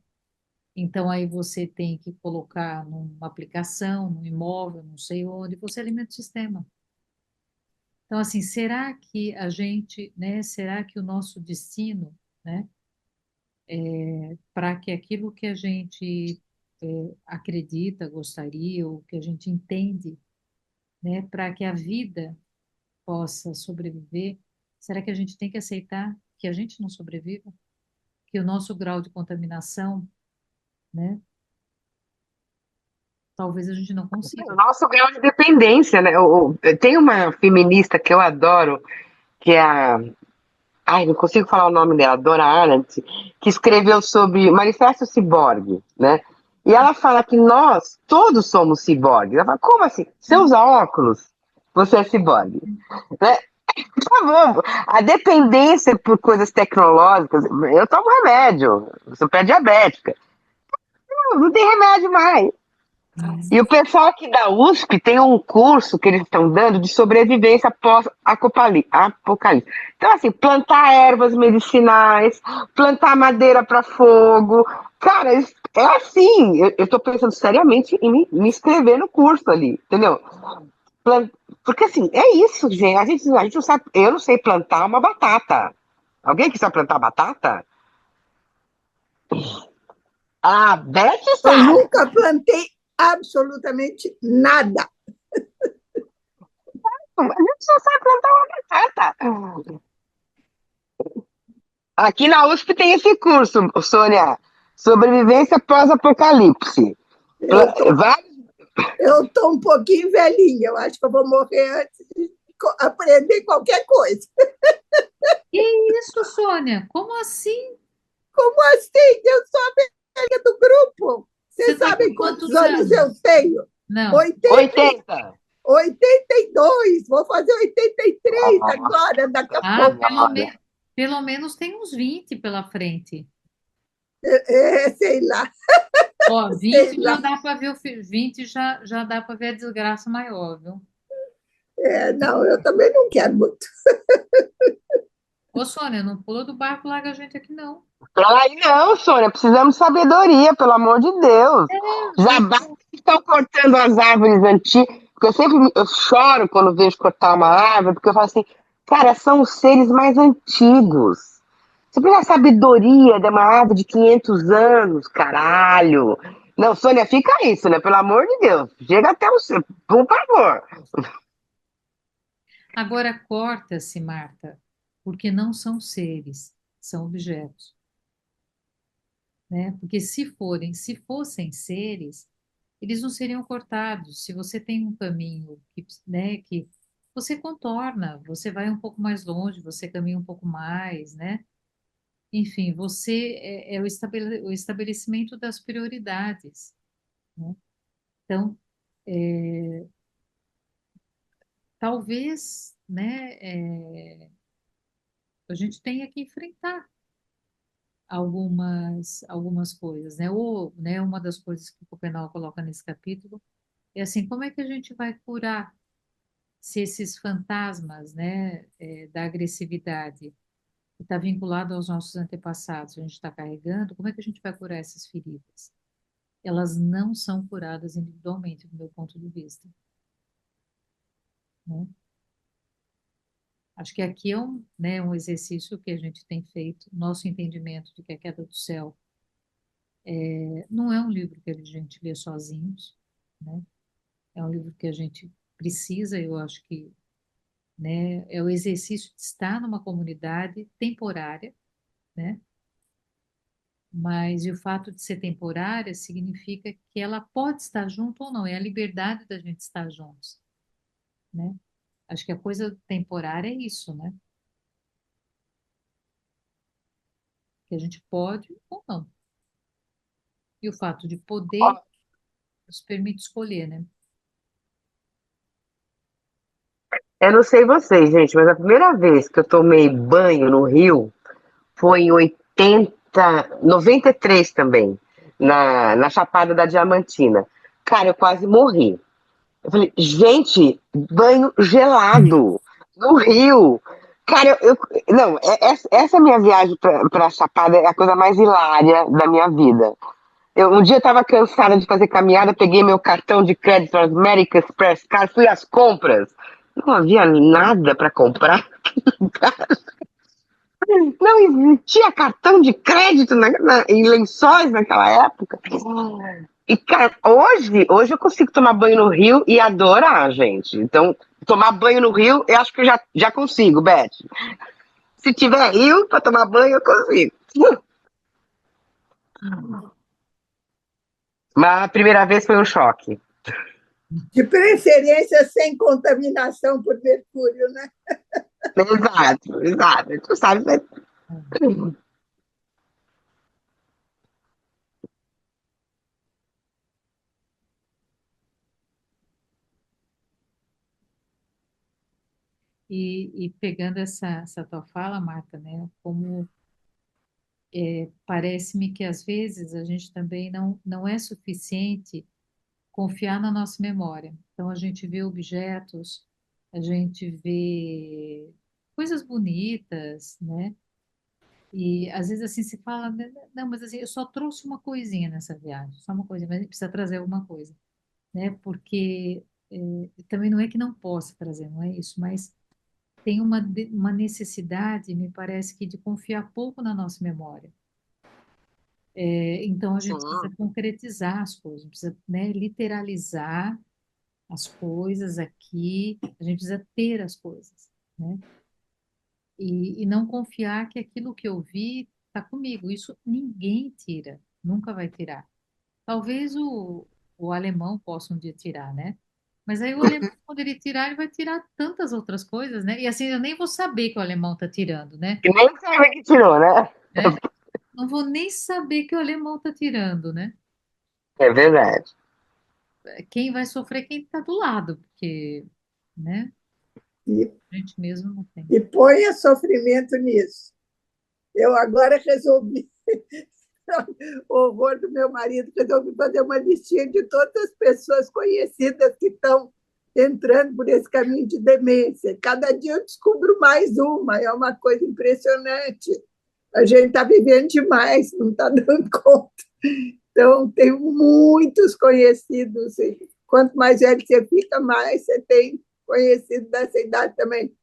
Então aí você tem que colocar numa aplicação, num imóvel, não sei onde, você alimenta o sistema. Então, assim, será que a gente, né, será que o nosso destino, né, para que aquilo que a gente acredita, gostaria, ou que a gente entende, né, para que a vida possa sobreviver, será que a gente tem que aceitar que a gente não sobreviva? Que o nosso grau de contaminação, né? Talvez a gente não O consiga. nosso grau de dependência, né? Tem uma feminista que eu adoro, que é a. Ai, não consigo falar o nome dela, Dora Arendt, que escreveu sobre o Manifesto Ciborgue, né? E ela fala que nós todos somos ciborgues. Ela fala, como assim? Você usa óculos? Você é ciborgue. Né? Por favor, a dependência por coisas tecnológicas. Eu tomo remédio, eu sou pré-diabética. Não tem remédio mais. E o pessoal aqui da USP tem um curso que eles estão dando de sobrevivência pós-apocalipse. Então, assim, plantar ervas medicinais, plantar madeira para fogo. Cara, é assim. Eu estou pensando seriamente em me inscrever no curso ali, entendeu? Porque, assim, é isso, gente. A gente não sabe. Eu não sei plantar uma batata. Alguém que sabe plantar batata? A Beth Eu sabe. nunca plantei absolutamente nada. A gente só sabe plantar uma batata. Aqui na USP tem esse curso, Sônia, sobrevivência pós-apocalipse. Eu tô, Vários. eu tô um pouquinho velhinha, eu acho que eu vou morrer antes de aprender qualquer coisa. Que isso, Sônia? Como assim? Como assim? Eu sou velha do grupo. Você Vocês está com sabem quantos quantos anos eu anos? tenho? Não. 80, 80. 82, vou fazer 83 Nossa agora, daqui a Ah, pouco. Senhora. pelo menos tem uns 20 pela frente. Sei lá, Ó, sei 20 já lá. dá para ver 20 já dá para ver a desgraça maior, viu? Não, eu também não quero muito. Ô, Sônia, não pula do barco, larga a gente aqui, não. Aí não, Sônia, precisamos de sabedoria, pelo amor de Deus. Já Vai. basta que estão cortando as árvores antigas, porque eu choro quando vejo cortar uma árvore, porque eu falo assim, cara, são os seres mais antigos. Você precisa de sabedoria de uma árvore de 500 anos, caralho. Não, Sônia, fica isso, né? Pelo amor de Deus. Chega até o seu, por favor. Agora corta-se, Marta, porque não são seres, são objetos, né? Porque se fossem seres, eles não seriam cortados. Se você tem um caminho que, né, que você contorna, você vai um pouco mais longe, você caminha um pouco mais, né? Enfim, você é o estabelecimento das prioridades, né? Então, talvez, né, a gente tenha que enfrentar algumas coisas, né? Ou, né, uma das coisas que o Copenau coloca nesse capítulo é assim, como é que a gente vai curar se esses fantasmas, né, da agressividade que está vinculado aos nossos antepassados, a gente está carregando, como é que a gente vai curar essas feridas? Elas não são curadas individualmente, do meu ponto de vista, né? Acho que aqui é né, um exercício que a gente tem feito, nosso entendimento de que a queda do céu não é um livro que a gente lê sozinhos, né? É um livro que a gente precisa, eu acho que, né, é o exercício de estar numa comunidade temporária, né? Mas e o fato de ser temporária significa que ela pode estar junto ou não, é a liberdade da gente estar juntos, né? Acho que a coisa temporária é isso, né? Que a gente pode ou não. E o fato de Ó, poder nos permite escolher, né? eu não sei vocês, gente, mas a primeira vez que eu tomei banho no Rio foi em 93 também, na Chapada da Diamantina. Cara, eu quase morri. Eu falei, gente, banho gelado no Rio. Cara, não, essa minha viagem pra Chapada é a coisa mais hilária da minha vida. Um dia eu tava cansada de fazer caminhada, peguei meu cartão de crédito American Express, cara, fui às compras. Não havia nada para comprar. Não existia cartão de crédito em Lençóis naquela época. E, cara, hoje eu consigo tomar banho no rio e adorar, gente. Então, tomar banho no rio, eu acho que eu já consigo, Beth. Se tiver rio para tomar banho, eu consigo. Mas a primeira vez foi um choque. De preferência sem contaminação por mercúrio, né? Exato, exato. Tu sabe, né? E pegando essa tua fala, Marta, né? Como parece-me que às vezes a gente também não é suficiente confiar na nossa memória. Então a gente vê objetos, a gente vê coisas bonitas, né? E às vezes assim se fala, "Né, não, mas assim, eu só trouxe uma coisinha nessa viagem, só uma coisinha, mas a gente precisa trazer alguma coisa, né? Porque também não é que não possa trazer, não é isso, mas tem uma necessidade, me parece que de confiar pouco na nossa memória. Então a gente precisa Sim. concretizar as coisas, precisa, né, literalizar as coisas aqui, a gente precisa ter as coisas, né? E não confiar que aquilo que eu vi está comigo. Isso ninguém tira, nunca vai tirar. Talvez o alemão possa um dia tirar, né? Mas aí o alemão, quando ele tirar, ele vai tirar tantas outras coisas, né? E assim, eu nem vou saber que o alemão está tirando, né? E nem sabe que tirou, né? Né? Não vou nem saber que o alemão está tirando, né? É verdade. Quem vai sofrer é quem está do lado, porque, né? E, A gente mesmo não tem. e ponha sofrimento nisso. Eu agora resolvi, o horror do meu marido, resolvi fazer uma listinha de todas as pessoas conhecidas que estão entrando por esse caminho de demência. Cada dia eu descubro mais uma, é uma coisa impressionante. A gente está vivendo demais, não está dando conta. Então, tenho muitos conhecidos. Quanto mais velho você fica, mais você tem conhecido dessa idade também.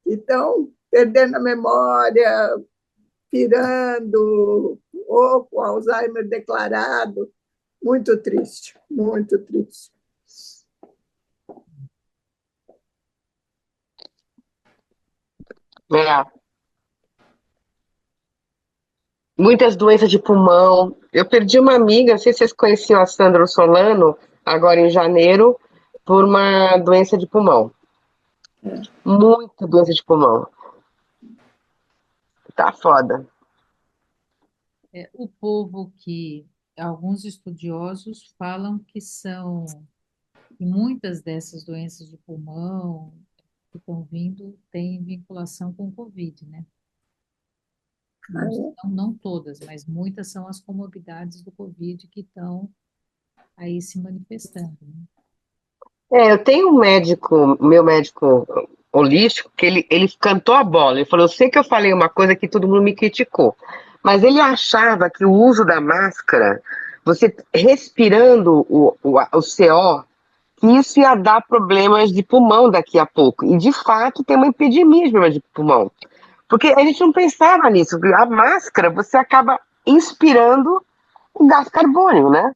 Então, perdendo a memória, pirando, ou com Alzheimer declarado. Muito triste, muito triste. É. Muitas doenças de pulmão. Eu perdi uma amiga, não sei se vocês conheciam a Sandra Solano, agora em janeiro, por uma doença de pulmão. Muita doença de pulmão. Tá foda. O povo que alguns estudiosos falam que muitas dessas doenças de pulmão que estão vindo têm vinculação com o Covid, né? Não todas, mas muitas são as comorbidades do Covid que estão aí se manifestando, né? Eu tenho um médico, meu médico holístico, que ele cantou a bola. Ele falou: eu sei que eu falei uma coisa que todo mundo me criticou, mas ele achava que o uso da máscara, você respirando o CO, que isso ia dar problemas de pulmão daqui a pouco. E, de fato, tem uma epidemia de problemas de pulmão. Porque a gente não pensava nisso. A máscara, você acaba inspirando o gás carbônico, né?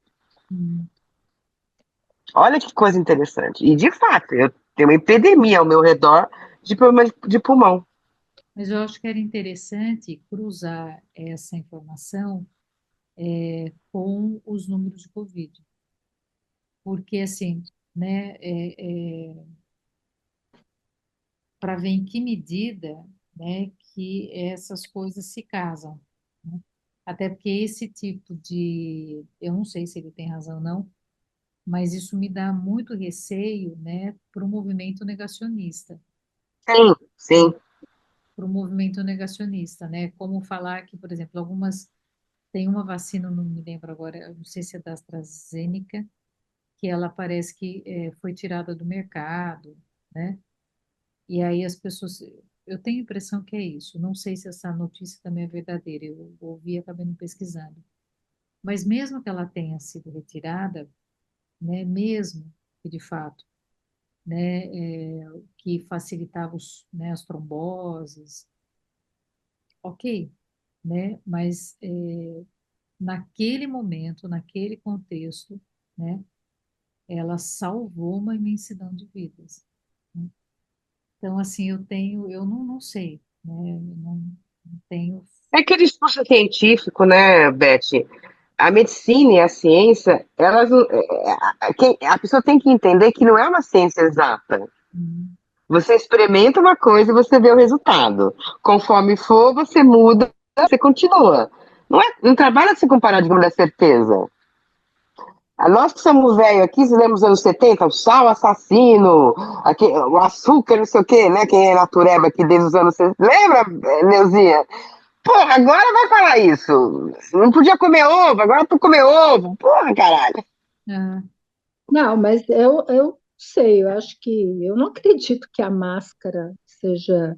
Olha que coisa interessante. E, de fato, eu tenho uma epidemia ao meu redor de problemas de pulmão. Mas eu acho que era interessante cruzar essa informação com os números de Covid, porque assim, né, para ver em que medida, né, que essas coisas se casam, né? Até porque esse tipo eu não sei se ele tem razão ou não, mas isso me dá muito receio, né, para o movimento negacionista, Sim, sim. para o movimento negacionista, né? Como falar que, por exemplo, tem uma vacina, não me lembro agora, eu não sei se é da AstraZeneca, que ela parece que foi tirada do mercado, né? E aí as pessoas, eu tenho a impressão que é isso. Não sei se essa notícia também é verdadeira. Eu ouvi e acabei não pesquisando. Mas mesmo que ela tenha sido retirada, né? Mesmo que de fato, né? Que facilitava né, as tromboses, ok, né? Mas naquele momento, naquele contexto, né? Ela salvou uma imensidão de vidas, né? Então, assim, eu não sei, né? Eu não tenho. É aquele discurso científico, né, Beth? A medicina e a ciência, elas, a pessoa tem que entender que não é uma ciência exata. Hum, Você experimenta uma coisa e você vê o resultado. Conforme for, você muda, você continua. Não trabalha assim com paradigma da certeza. Nós que somos velhos aqui, se lembra dos anos 70, o sal assassino, o açúcar, não sei o quê, né? Quem é natureba aqui desde os anos 60. Lembra, Neuzinha? Porra, agora vai falar isso. Não podia comer ovo, agora tu comer ovo. Porra, caralho. ah, Não, mas eu sei, eu acho que eu não acredito que a máscara seja.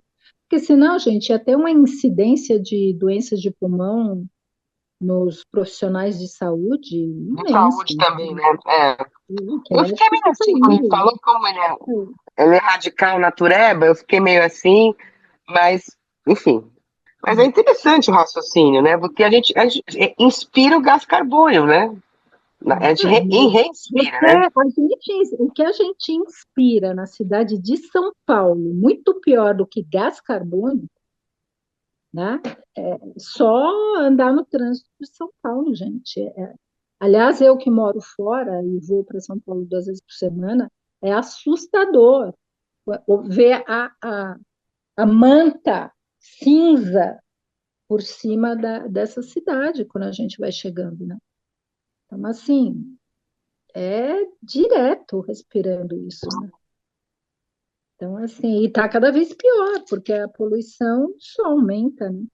Porque senão, gente, ia ter uma incidência de doenças de pulmão nos profissionais de saúde De imensa, saúde também, né? É. que Eu é fiquei meio assim, quando ele terrível. falou como ele é radical natureba, eu fiquei meio assim, mas, enfim. Mas é interessante o raciocínio, né? Porque a gente inspira o gás carbônio, né? A gente É, mas reinspira, né? o que a gente inspira na cidade de São Paulo, muito pior do que gás carbônico, né? É só andar no trânsito de São Paulo, gente. Aliás, eu que moro fora e vou para São Paulo 2 vezes por semana, é assustador ver a manta cinza por cima dessa cidade quando a gente vai chegando, né? Então, assim, é direto respirando isso, né? Então, assim, e está cada vez pior, porque a poluição só aumenta, né?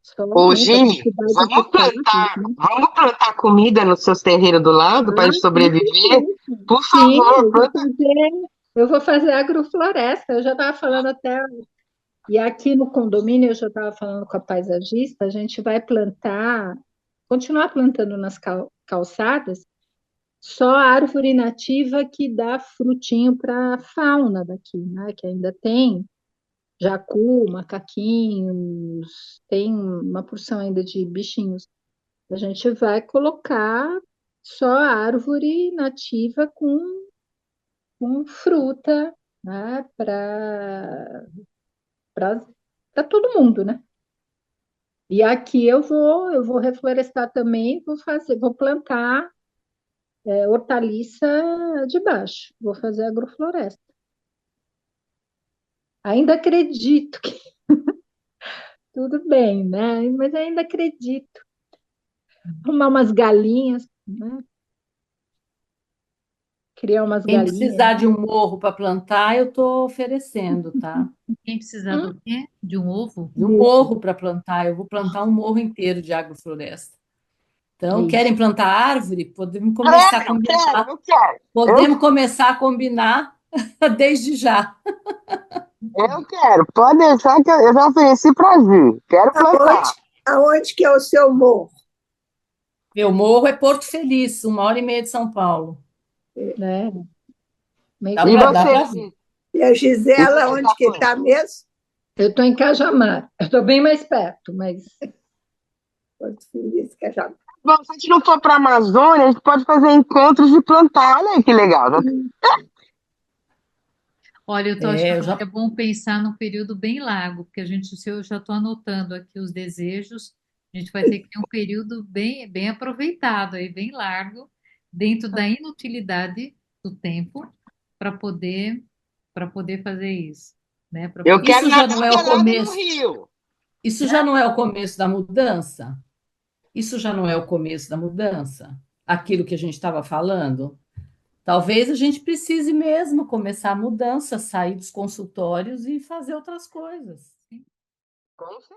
Só Ô, aumenta, as Gi, cidades de carros, né? vamos plantar comida nos seus terreiros do lado para Ah, gente com sobreviver? certeza. Por Sim, favor, planta. eu vou fazer agrofloresta. Eu já estava falando até, e aqui no condomínio eu já estava falando com a paisagista, a gente vai plantar, continuar plantando nas calçadas, só árvore nativa que dá frutinho para a fauna daqui, né? Que ainda tem jacu, macaquinhos, tem uma porção ainda de bichinhos. A gente vai colocar só árvore nativa com fruta, né? Para todo mundo, né? E aqui eu vou reflorestar também, vou plantar hortaliça de baixo, vou fazer agrofloresta. Ainda acredito que tudo bem, né? Mas ainda acredito. Arrumar umas galinhas, né? Criar umas Quem galinhas. precisar de um morro para plantar, eu estou oferecendo, tá? Quem precisar Hum, do quê? De um ovo? De um isso, morro para plantar. Eu vou plantar um morro inteiro de agrofloresta. Então, isso. querem plantar árvore? Podemos começar a combinar. Eu quero. Podemos começar a combinar desde já. Eu quero. Pode deixar que eu já ofereci para Gi. Quero Aonde, plantar. aonde que é o seu morro? Meu morro é Porto Feliz, 1h30 de São Paulo. Né? Meio Dá E para caminho. dá você, para vir. Gi? E a E Gisela, você, onde que Café? está mesmo? Eu estou em Cajamar, eu estou bem mais perto, mas Porto Feliz, que já. Bom, se a gente não for para a Amazônia, a gente pode fazer encontros de plantar. Olha aí que legal. Olha, eu estou É, achando eu que é já bom pensar num período bem largo, porque se eu já estou anotando aqui os desejos, a gente vai ter que ter um período bem, bem aproveitado aí, bem largo, dentro da inutilidade do tempo, para poder para poder fazer isso, né? Para Eu poder. quero isso já nadar não é o pelada no começo. rio. Isso já não é o começo da mudança? Isso já não é o começo da mudança? Aquilo que a gente estava falando? Talvez a gente precise mesmo começar a mudança, sair dos consultórios e fazer outras coisas. Com certeza.